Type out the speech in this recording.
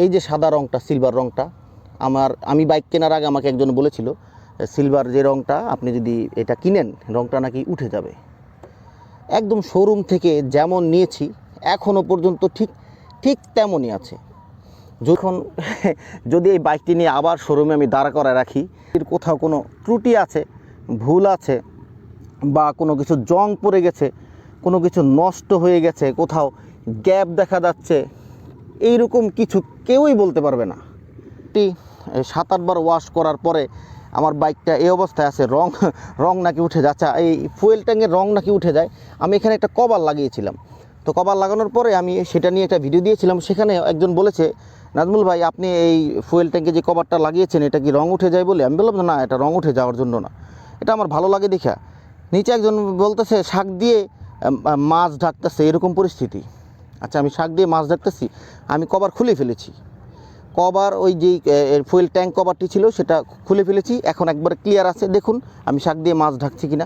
এই যে সাদা রঙটা, সিলভার রঙটা, আমি বাইক কেনার আগে আমাকে একজন বলেছিল সিলভার যে রঙটা আপনি যদি এটা কিনেন রঙটা নাকি উঠে যাবে। একদম শোরুম থেকে যেমন নিয়েছি এখনও পর্যন্ত ঠিক তেমনই আছে। যখন যদি এই বাইকটি নিয়ে আবার শোরুমে আমি দাঁড়া করায় রাখি, এর কোথাও কোনো ত্রুটি আছে, ভুল আছে, বা কোনো কিছু জং পড়ে গেছে, কোনো কিছু নষ্ট হয়ে গেছে, কোথাও গ্যাপ দেখা যাচ্ছে, এইরকম কিছু কেউই বলতে পারবে না। 7-8 বার ওয়াশ করার পরে আমার বাইকটা এই অবস্থায় আছে। রং নাকি উঠে যাচ্ছে, এই ফুয়েল ট্যাঙ্কের রং নাকি উঠে যায়। আমি এখানে একটা কভার লাগিয়েছিলাম, তো কভার লাগানোর পরে আমি সেটা নিয়ে একটা ভিডিও দিয়েছিলাম। সেখানে একজন বলেছে, নাজমুল ভাই আপনি এই ফুয়েল ট্যাঙ্কে যে কভারটা লাগিয়েছেন এটা কি রং উঠে যায় বলে? আমি বললাম না, এটা রং উঠে যাওয়ার জন্য না, এটা আমার ভালো লাগে দেখা। নিচে একজন বলতেছে শাক দিয়ে মাছ ঢাকতেছে, এরকম পরিস্থিতি। আচ্ছা, আমি শাক দিয়ে মাছ ঢাকতেছি, আমি কভার খুলে ফেলেছি। কভার ওই যে ফুয়েল ট্যাঙ্ক কভারটি ছিল সেটা খুলে ফেলেছি, এখন একবার ক্লিয়ার আছে। দেখুন আমি শাক দিয়ে মাছ ঢাকছি কিনা।